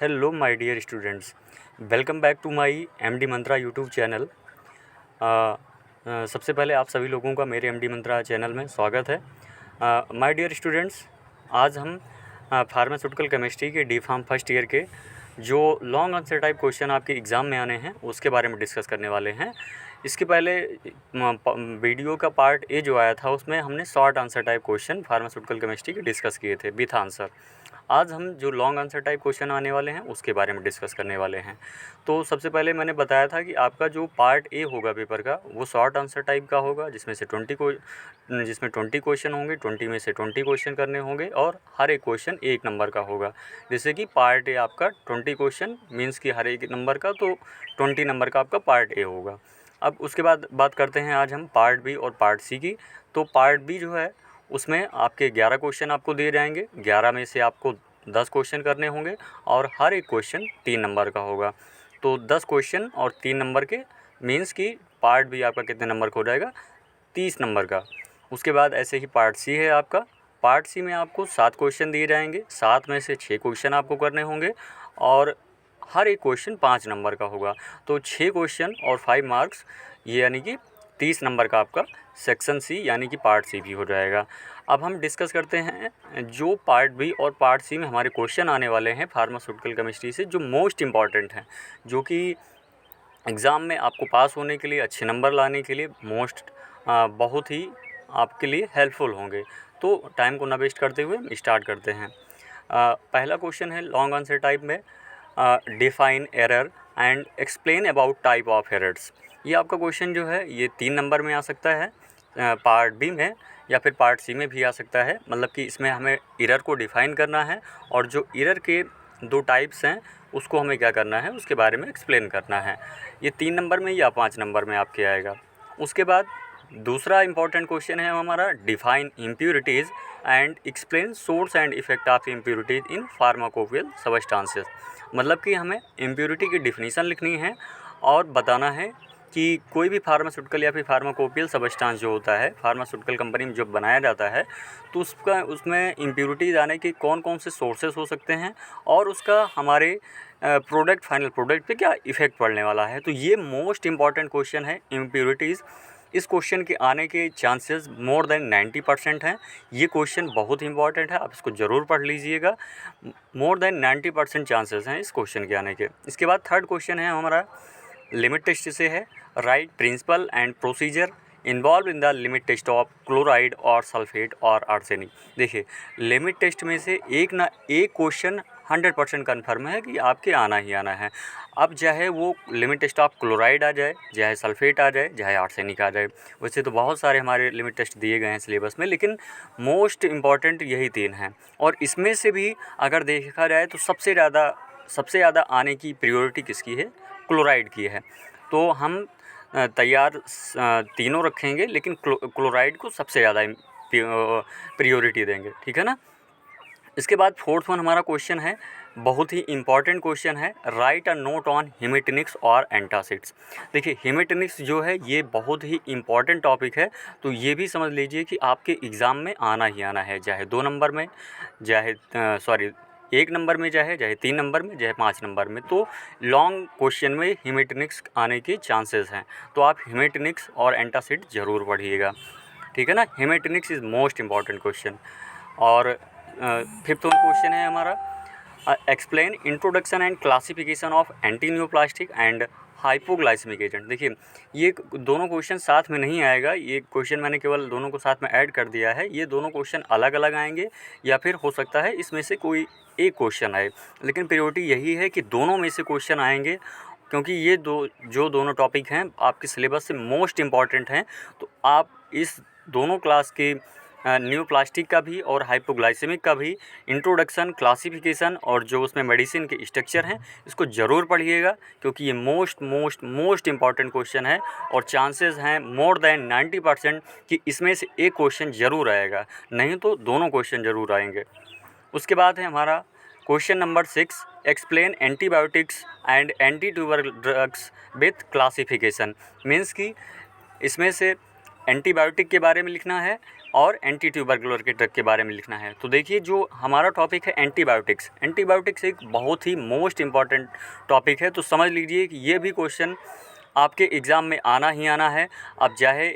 Hello my dear students, welcome back to my MD Mantra YouTube channel. सबसे पहले आप सभी लोगों का मेरे एमडी मंत्रा चैनल में स्वागत है। माय डियर स्टूडेंट्स, आज हम फार्मास्यूटिकल केमिस्ट्री के डी फार्म फर्स्ट ईयर के जो लॉन्ग आंसर टाइप क्वेश्चन आपके एग्ज़ाम में आने हैं उसके बारे में डिस्कस करने वाले हैं। इसके पहले वीडियो का पार्ट ए जो आया था उसमें हमने short answer type question pharmaceutical chemistry के डिस्कस किए थे विथ आंसर। आज हम जो लॉन्ग आंसर टाइप क्वेश्चन आने वाले हैं उसके बारे में डिस्कस करने वाले हैं। तो सबसे पहले मैंने बताया था कि आपका जो पार्ट ए होगा पेपर का वो शॉर्ट आंसर टाइप का होगा, जिसमें 20 क्वेश्चन होंगे। 20 में से 20 क्वेश्चन करने होंगे और हर एक क्वेश्चन 1 नंबर का होगा। जैसे कि पार्ट ए आपका 20 क्वेश्चन मीन्स कि हर एक नंबर का, तो 20 नंबर का आपका पार्ट ए होगा। अब उसके बाद बात करते हैं आज हम पार्ट बी और पार्ट सी की। तो पार्ट बी जो है उसमें आपके 11 क्वेश्चन आपको दिए जाएंगे। 11 में से आपको 10 क्वेश्चन करने होंगे और हर एक क्वेश्चन 3 नंबर का होगा। तो 10 क्वेश्चन और 3 नंबर के मीन्स कि पार्ट बी आपका कितने नंबर का हो जाएगा, 30 नंबर का। उसके बाद ऐसे ही पार्ट सी है आपका। पार्ट सी में आपको 7 क्वेश्चन दिए जाएंगे। 7 में से 6 क्वेश्चन आपको करने होंगे और हर एक क्वेश्चन 5 नंबर का होगा। तो 6 क्वेश्चन और 5 मार्क्स, ये यानी कि 30 नंबर का आपका सेक्शन सी यानी कि पार्ट सी भी हो जाएगा। अब हम डिस्कस करते हैं जो पार्ट बी और पार्ट सी में हमारे क्वेश्चन आने वाले हैं फार्मास्यूटिकल केमिस्ट्री से, जो मोस्ट इम्पॉर्टेंट हैं, जो कि एग्ज़ाम में आपको पास होने के लिए, अच्छे नंबर लाने के लिए बहुत ही आपके लिए हेल्पफुल होंगे। तो टाइम को ना वेस्ट करते हुए स्टार्ट करते हैं। पहला क्वेश्चन है लॉन्ग आंसर टाइप में, define error and explain about type of errors. ये आपका क्वेश्चन जो है ये 3 नंबर में आ सकता है, पार्ट बी में या फिर पार्ट सी में भी आ सकता है। मतलब कि इसमें हमें एरर को डिफ़ाइन करना है और जो एरर के 2 टाइप्स हैं उसको हमें क्या करना है, उसके बारे में एक्सप्लेन करना है। ये 3 नंबर में या 5 नंबर में आपके आएगा। उसके बाद दूसरा इंपॉर्टेंट क्वेश्चन है हमारा, define impurities and explain source and effect of impurities in pharmacopoeial substances. मतलब कि हमें इम्प्योरिटी की डिफिनीसन लिखनी है और बताना है कि कोई भी फार्मास्यूटिकल या फिर फार्माकोपियल सब्सटेंस जो होता है फार्मास्यूटिकल कंपनी में जो बनाया जाता है, तो उसमें इम्प्योरिटीज़ आने के कौन कौन से सोर्सेस हो सकते हैं और उसका हमारे फाइनल प्रोडक्ट पे क्या इफ़ेक्ट पड़ने वाला है। तो ये मोस्ट इम्पॉर्टेंट क्वेश्चन है इम्प्योरिटीज़। इस क्वेश्चन के आने के चांसेस मोर देन 90% हैं। ये क्वेश्चन बहुत ही इंपॉर्टेंट है, आप इसको ज़रूर पढ़ लीजिएगा। मोर देन 90% चांसेस हैं इस क्वेश्चन के आने के। इसके बाद थर्ड क्वेश्चन है हमारा लिमिट टेस्ट से है, right principle and procedure involve in the limit test of chloride और सल्फेट और आर्सेनिक। देखिए, लिमिट टेस्ट में से एक क्वेश्चन 100% कन्फर्म है कि आपके आना ही आना है। अब चाहे वो लिमिट टेस्ट ऑफ क्लोराइड आ जाए, चाहे सल्फेट आ जाए, चाहे आर्सेनिक आ जाए। वैसे तो बहुत सारे हमारे लिमिट टेस्ट दिए गए हैं सिलेबस में, लेकिन मोस्ट इम्पॉर्टेंट यही 3 हैं। और इसमें से भी अगर देखा जाए तो सबसे ज़्यादा आने की प्रायोरिटी किसकी है, क्लोराइड की है। तो हम तैयार तीनों रखेंगे, लेकिन क्लोराइड को सबसे ज़्यादा प्रायोरिटी देंगे, ठीक है ना। इसके बाद फोर्थ वन हमारा क्वेश्चन है, बहुत ही इंपॉर्टेंट क्वेश्चन है, राइट अ नोट ऑन हेमेटोनिक्स और एंटासिड्स। देखिए, हेमेटोनिक्स जो है ये बहुत ही इंपॉर्टेंट टॉपिक है। तो ये भी समझ लीजिए कि आपके एग्ज़ाम में आना ही आना है, चाहे 2 नंबर में, चाहे 1 नंबर में, चाहे 3 नंबर में, चाहे 5 नंबर में। तो लॉन्ग क्वेश्चन में हेमेटोनिक्स आने के चांसेस हैं। तो आप हेमेटोनिक्स और एंटासिड ज़रूर पढ़िएगा, ठीक है ना। Haematinics is most important question. और फिफ्थ क्वेश्चन है हमारा, explain introduction and classification of anti neoplastic and hypoglycaemic agent. देखिए, ये दोनों क्वेश्चन साथ में नहीं आएगा, ये क्वेश्चन मैंने केवल दोनों को साथ में ऐड कर दिया है। ये दोनों क्वेश्चन अलग अलग आएंगे या फिर हो सकता है इसमें से कोई एक क्वेश्चन आए, लेकिन प्रायोरिटी यही है कि दोनों में से क्वेश्चन आएंगे, क्योंकि ये दोनों टॉपिक हैं आपके सिलेबस से मोस्ट इम्पॉर्टेंट हैं। तो आप इस दोनों क्लास के न्यू प्लास्टिक का भी और हाइपोग्लाइसेमिक का भी इंट्रोडक्शन, क्लासिफिकेशन और जो उसमें मेडिसिन के स्ट्रक्चर हैं, इसको ज़रूर पढ़िएगा, क्योंकि ये मोस्ट इम्पॉर्टेंट क्वेश्चन है और चांसेस हैं मोर देन 90% कि इसमें से एक क्वेश्चन ज़रूर आएगा, नहीं तो दोनों क्वेश्चन ज़रूर आएंगे। उसके बाद है हमारा question number 6, explain antibiotics and anti tuber drugs with classification. Means कि इसमें से एंटीबायोटिक के बारे में लिखना है, और एंटी ट्यूबरकुलर के ड्रग के बारे में लिखना है। तो देखिए जो हमारा टॉपिक है एंटीबायोटिक्स, एंटीबायोटिक्स एक बहुत ही मोस्ट इम्पॉर्टेंट टॉपिक है। तो समझ लीजिए कि ये भी क्वेश्चन आपके एग्ज़ाम में आना ही आना है। अब चाहे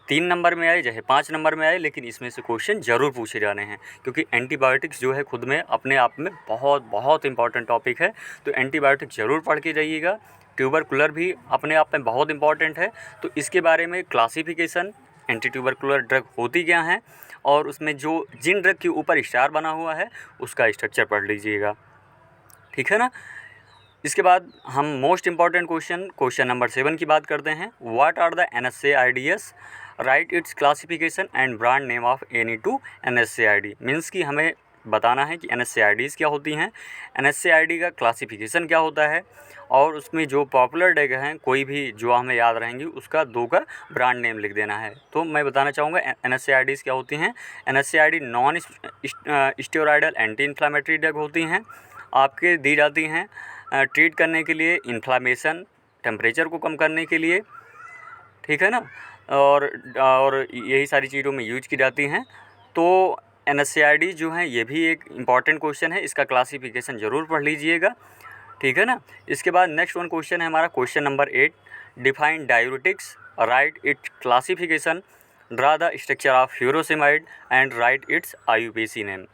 3 नंबर में आए चाहे 5 नंबर में आए, लेकिन इसमें से क्वेश्चन ज़रूर पूछे जाने हैं, क्योंकि एंटीबायोटिक्स जो है खुद में अपने आप में बहुत बहुत इंपॉर्टेंट टॉपिक है। तो एंटीबायोटिक्स ज़रूर पढ़ के जाइएगा। ट्यूबरकुलर भी अपने आप में बहुत इंपॉर्टेंट है। तो इसके बारे में क्लासिफिकेशन, एंटी ट्यूबरकुलर ड्रग होती क्या हैं, और उसमें जो जिन ड्रग के ऊपर स्टार बना हुआ है उसका स्ट्रक्चर पढ़ लीजिएगा, ठीक है ना। इसके बाद हम मोस्ट इम्पॉर्टेंट क्वेश्चन नंबर 7 की बात करते हैं। What are the NSAIDs, right its classification and brand name of any two NSAID। Means कि हमें बताना है कि NSAIDs क्या होती हैं, NSAID का क्लासिफिकेशन क्या होता है, और उसमें जो पॉपुलर ड्रग हैं कोई भी जो हमें याद रहेंगी उसका 2 का ब्रांड नेम लिख देना है। तो मैं बताना चाहूँगा NSAIDs क्या होती हैं। NSAID non steroidal anti inflammatory drug होती हैं, आपके दी जाती हैं ट्रीट करने के लिए इन्फ्लामेशन, टेम्परेचर को कम करने के लिए, ठीक है ना, और यही सारी चीज़ों में यूज की जाती हैं। तो NSAID जो हैं ये भी एक इम्पॉर्टेंट क्वेश्चन है, इसका क्लासिफिकेशन ज़रूर पढ़ लीजिएगा, ठीक है ना। इसके बाद नेक्स्ट वन क्वेश्चन है हमारा question number 8, define diuretics, right its classification, draw the structure of furosemide and right it's IUPAC name.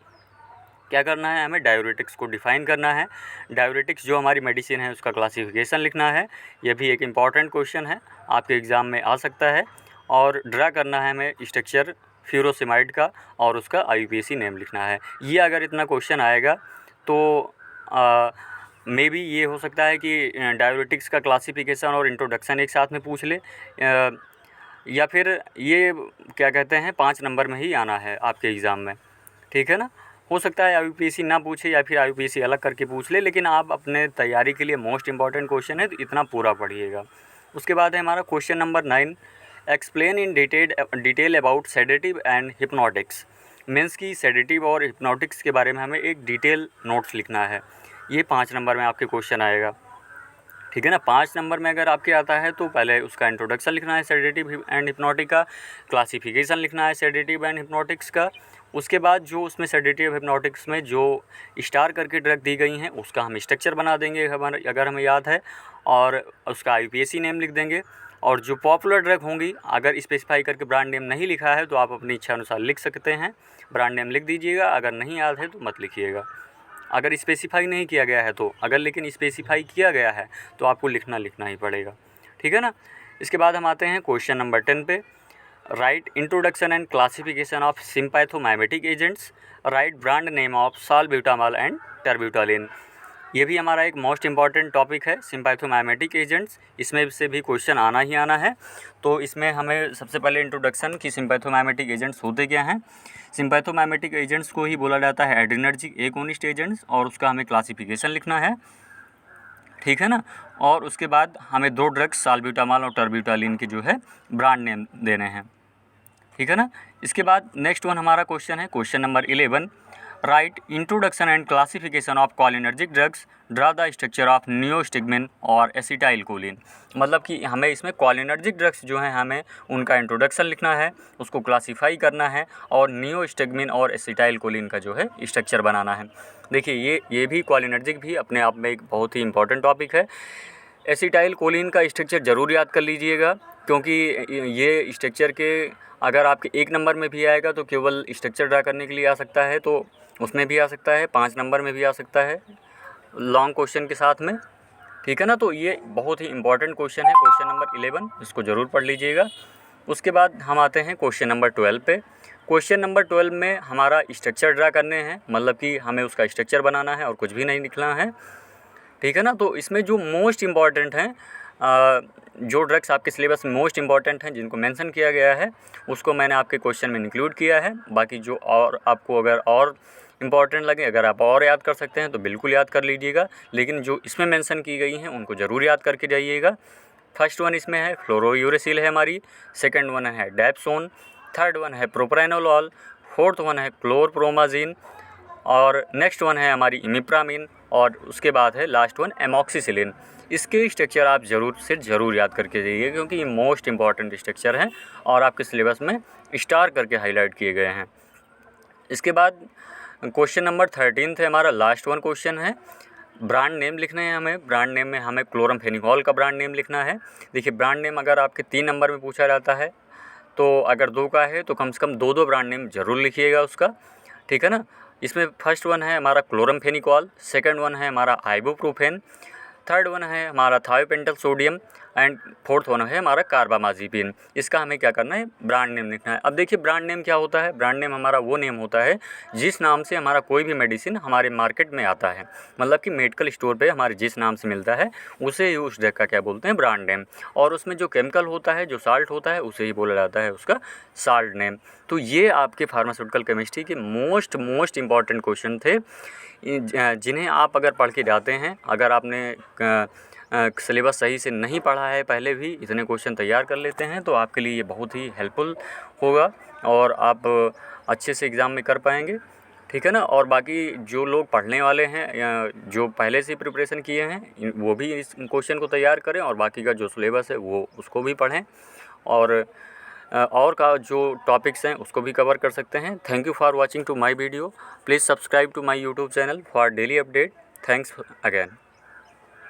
क्या करना है, हमें डायूरेटिक्स को डिफ़ाइन करना है। डायूरेटिक्स जो हमारी मेडिसिन है उसका क्लासिफिकेशन लिखना है। यह भी एक इम्पॉर्टेंट क्वेश्चन है, आपके एग्ज़ाम में आ सकता है। और ड्रा करना है हमें स्ट्रक्चर फ्यूरोसेमाइड का और उसका IUPAC नेम लिखना है। ये अगर इतना क्वेश्चन आएगा तो मे बी ये हो सकता है कि डायूरेटिक्स का क्लासिफिकेशन और इंट्रोडक्शन एक साथ में पूछ ले, या फिर ये क्या कहते हैं 5 नंबर में ही आना है आपके एग्ज़ाम में, ठीक है ना। हो सकता है IUPAC ना पूछे या फिर IUPAC अलग करके पूछ ले, लेकिन आप अपने तैयारी के लिए मोस्ट इंपॉर्टेंट क्वेश्चन है तो इतना पूरा पढ़िएगा। उसके बाद है हमारा question number 9, explain in detail about sedative and hypnotics. Means की सेडेटिव और हिप्नोटिक्स के बारे में हमें एक डिटेल नोट्स लिखना है। ये 5 नंबर में आपके क्वेश्चन आएगा, ठीक है ना। 5 नंबर में अगर आपके आता है तो पहले उसका इंट्रोडक्शन लिखना है सेडेटिव एंड हिप्नोटिक का, क्लासिफिकेशन लिखना है सेडेटिव एंड हिप्नोटिक्स का। उसके बाद जो उसमें सेडेटिव हिप्नोटिक्स में जो स्टार करके ड्रग दी गई हैं उसका हम स्ट्रक्चर बना देंगे अगर हमें याद है, और उसका IUPAC नेम लिख देंगे। और जो पॉपुलर ड्रग होंगी, अगर स्पेसिफाई करके ब्रांड नेम नहीं लिखा है तो आप अपनी इच्छा अनुसार लिख सकते हैं, ब्रांड नेम लिख दीजिएगा। अगर नहीं याद है तो मत लिखिएगा, अगर स्पेसिफाई नहीं किया गया है तो। अगर लेकिन स्पेसिफाई किया गया है तो आपको लिखना ही पड़ेगा, ठीक है ना। इसके बाद हम आते हैं क्वेश्चन नंबर 10 पे, write introduction and classification of sympathomimetic agents, write brand name of salbutamol and terbutaline. ये भी हमारा एक मोस्ट इम्पॉर्टेंट टॉपिक है, सिम्पैथोमाइमेटिक एजेंट्स। इसमें से भी क्वेश्चन आना ही आना है। तो इसमें हमें सबसे पहले इंट्रोडक्शन कि सिम्पैथोमाइमेटिक एजेंट्स होते क्या हैं। सिम्पैथोमाइमेटिक एजेंट्स को ही बोला जाता है एड्रिनर्जिक एगोनिस्ट एजेंट्स, और उसका हमें क्लासिफिकेशन लिखना है, ठीक है ना। और उसके बाद हमें 2 ड्रग्स साल्ब्यूटामॉल और टर्ब्यूटालिन की जो है ब्रांड नेम देने हैं, ठीक है ना। इसके बाद नेक्स्ट वन हमारा क्वेश्चन है question number 11, right introduction and classification of cholinergic drugs, draw the structure of neostigmine और एसिटाइलकोलिन। मतलब कि हमें इसमें कॉलिनर्जिक ड्रग्स जो हैं हमें उनका इंट्रोडक्शन लिखना है, उसको क्लासीफाई करना है, और नियोस्टिग्मिन और एसिटाइलकोलिन का जो है स्ट्रक्चर बनाना है। देखिए ये भी कॉलिनर्जिक भी अपने आप में एक बहुत ही इंपॉर्टेंट टॉपिक है। एसिटाइलकोलिन का स्ट्रक्चर ज़रूर याद कर लीजिएगा, क्योंकि ये स्ट्रक्चर के अगर आपके 1 नंबर में भी आएगा तो केवल स्ट्रक्चर ड्रा करने के लिए आ सकता है, तो उसमें भी आ सकता है, 5 नंबर में भी आ सकता है लॉन्ग क्वेश्चन के साथ में, ठीक है ना। तो ये बहुत ही इंपॉर्टेंट क्वेश्चन है क्वेश्चन नंबर 11, इसको ज़रूर पढ़ लीजिएगा। उसके बाद हम आते हैं क्वेश्चन नंबर 12 पे। क्वेश्चन नंबर 12 में हमारा स्ट्रक्चर ड्रा करने हैं, मतलब कि हमें उसका स्ट्रक्चर बनाना है और कुछ भी नहीं लिखना है, ठीक है ना। तो इसमें जो मोस्ट इम्पॉर्टेंट हैं, जो ड्रग्स आपके सिलेबस में मोस्ट इम्पॉर्टेंट हैं जिनको मेंशन किया गया है उसको मैंने आपके क्वेश्चन में इंक्लूड किया है। बाकी जो और आपको अगर और इम्पॉर्टेंट लगे, अगर आप और याद कर सकते हैं तो बिल्कुल याद कर लीजिएगा, लेकिन जो इसमें मेंशन की गई हैं उनको ज़रूर याद करके जाइएगा। फर्स्ट वन इसमें है फ्लोरोयूरेसिल है हमारी, सेकंड वन है डैप्सोन, थर्ड वन है प्रोप्रानोलॉल, फोर्थ वन है क्लोरप्रोमाजिन, और नेक्स्ट वन है हमारी इमिप्रामिन, और उसके बाद है लास्ट वन एमॉक्सिसिलिन। इसके स्ट्रक्चर आप ज़रूर से ज़रूर याद करके जाइए, क्योंकि ये मोस्ट इंपॉर्टेंट स्ट्रक्चर हैं और आपके सिलेबस में स्टार करके हाईलाइट किए गए हैं। इसके बाद क्वेश्चन नंबर 13 है हमारा, लास्ट वन क्वेश्चन है। ब्रांड नेम लिखने हैं हमें। ब्रांड नेम में हमें क्लोरामफेनिकोल का ब्रांड नेम लिखना है। देखिए ब्रांड नेम अगर आपके 3 नंबर में पूछा जाता है तो अगर 2 का है तो कम से कम 2-2 ब्रांड नेम ज़रूर लिखिएगा उसका, ठीक है ना। इसमें फर्स्ट वन है हमारा क्लोरामफेनिकोल, सेकंड वन है हमारा आइबुप्रोफेन, थर्ड वन है हमारा thiopental sodium and fourth one है हमारा कार्बामाज़ेपिन। इसका हमें क्या करना है, ब्रांड नेम लिखना है। अब देखिए ब्रांड नेम क्या होता है, ब्रांड नेम हमारा वो नेम होता है जिस नाम से हमारा कोई भी मेडिसिन हमारे मार्केट में आता है, मतलब कि मेडिकल स्टोर पे हमारे जिस नाम से मिलता है उसे ही उस जगह का क्या बोलते हैं, ब्रांड नेम। और उसमें जो केमिकल होता है, जो साल्ट होता है, उसे ही बोला जाता है उसका साल्ट नेम। तो ये आपके फार्मास्यूटिकल केमिस्ट्री के मोस्ट इम्पॉर्टेंट क्वेश्चन थे जिन्हें आप अगर पढ़ के जाते हैं, अगर आपने सिलेबस सही से नहीं पढ़ा है, पहले भी इतने क्वेश्चन तैयार कर लेते हैं तो आपके लिए ये बहुत ही हेल्पफुल होगा और आप अच्छे से एग्ज़ाम में कर पाएंगे, ठीक है ना। और बाकी जो लोग पढ़ने वाले हैं या जो पहले से प्रिपरेशन किए हैं वो भी इस क्वेश्चन को तैयार करें और बाकी का जो सिलेबस है वो उसको भी पढ़ें और का जो टॉपिक्स हैं उसको भी कवर कर सकते हैं। Thank you for watching to my video. Please subscribe to my YouTube channel for daily update. Thanks again.